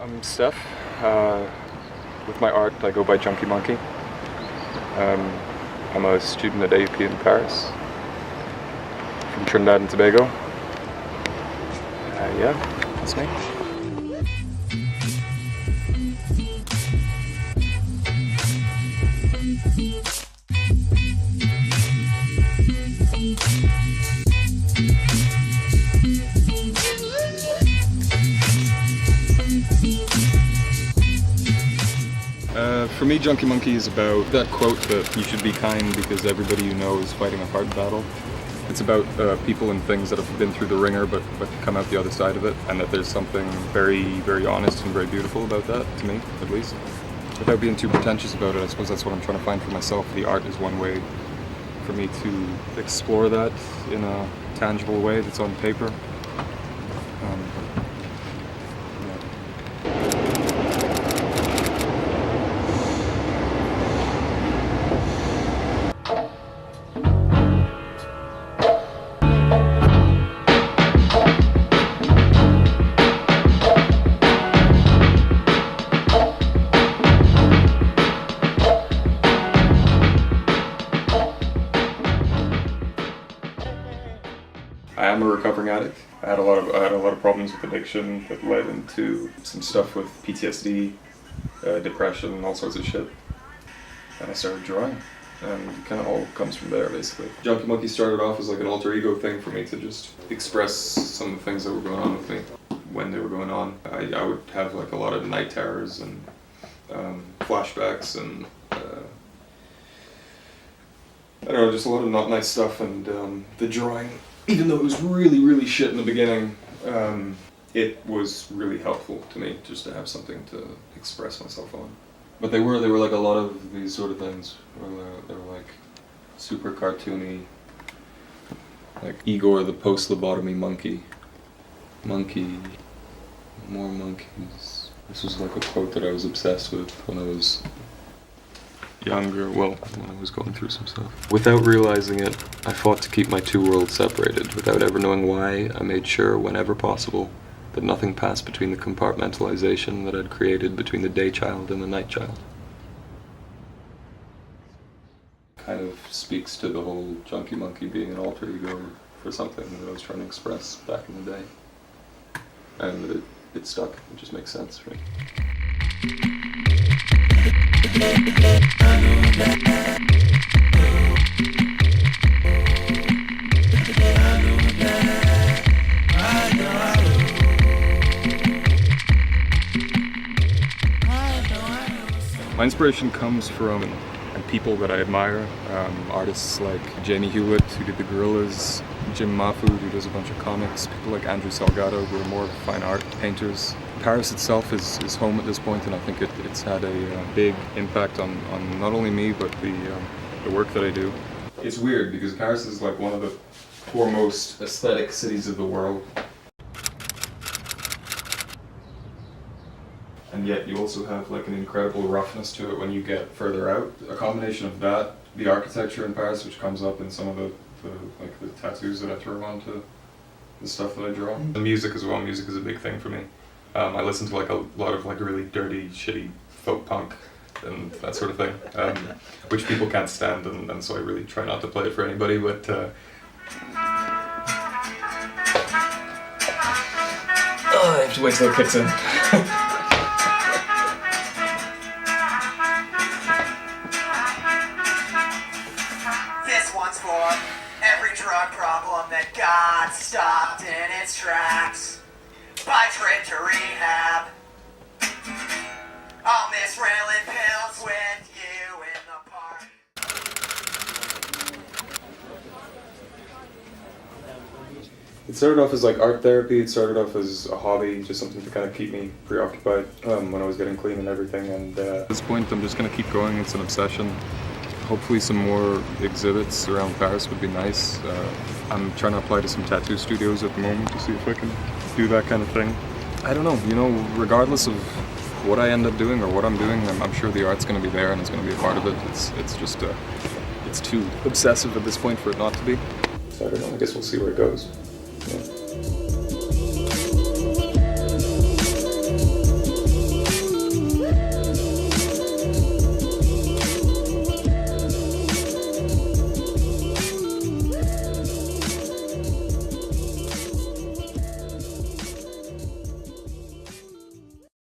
I'm Steph. With my art, I go by Junkie. I'm a student at AUP in Paris, from Trinidad and Tobago. Yeah, that's me. For me, Junkie is about that quote that you should be kind because everybody you know is fighting a hard battle. It's about people and things that have been through the ringer but come out the other side of it, and that there's something very, very honest and very beautiful about that, to me, at least. Without being too pretentious about it, I suppose that's what I'm trying to find for myself. The art is one way for me to explore that in a tangible way that's on paper. I am a recovering addict. I had a lot of problems with addiction that led into some stuff with PTSD, depression, and all sorts of shit. And I started drawing, and it kind of all comes from there, basically. Junkie started off as like an alter ego thing for me to just express some of the things that were going on with me when they were going on. I would have like a lot of night terrors and flashbacks and I don't know, just a lot of not nice stuff, and the drawing, even though it was really, really shit in the beginning, it was really helpful to me just to have something to express myself on. But they were like a lot of these sort of things where they were like super cartoony, like Igor the post-lobotomy monkey, more monkeys. This was like a quote that I was obsessed with when I was younger, well, when I was going through some stuff. Without realizing it, I fought to keep my two worlds separated. Without ever knowing why, I made sure, whenever possible, that nothing passed between the compartmentalization that I'd created between the day child and the night child. Kind of speaks to the whole Junkie being an alter ego for something that I was trying to express back in the day. And it stuck. It just makes sense, right? My inspiration comes from people that I admire, artists like Jamie Hewlett, who did the Gorillas, Jim Mahfood, who does a bunch of comics, people like Andrew Salgado, who are more fine art painters. Paris itself is home at this point, and I think it's had a big impact on not only me, but the work that I do. It's weird, because Paris is like one of the foremost aesthetic cities of the world. And yet you also have like an incredible roughness to it when you get further out. A combination of that, the architecture in Paris, which comes up in some of the tattoos that I throw onto the stuff that I draw. The music as well. Music is a big thing for me. I listen to like a lot of like really dirty, shitty folk punk and that sort of thing, which people can't stand, and so I really try not to play it for anybody. But I have to wait till it kicks in. For every drug problem that got stopped in its tracks by trip to rehab. I'll miss railing pills with you in the park. It started off as like art therapy. It started off as a hobby, just something to kind of keep me preoccupied when I was getting clean and everything. And at this point, I'm just going to keep going. It's an obsession. Hopefully some more exhibits around Paris would be nice. I'm trying to apply to some tattoo studios at the moment to see if I can do that kind of thing. I don't know, regardless of what I end up doing or what I'm doing, I'm sure the art's going to be there and it's going to be a part of it. It's just, it's too obsessive at this point for it not to be. So I don't know, I guess we'll see where it goes. Yeah.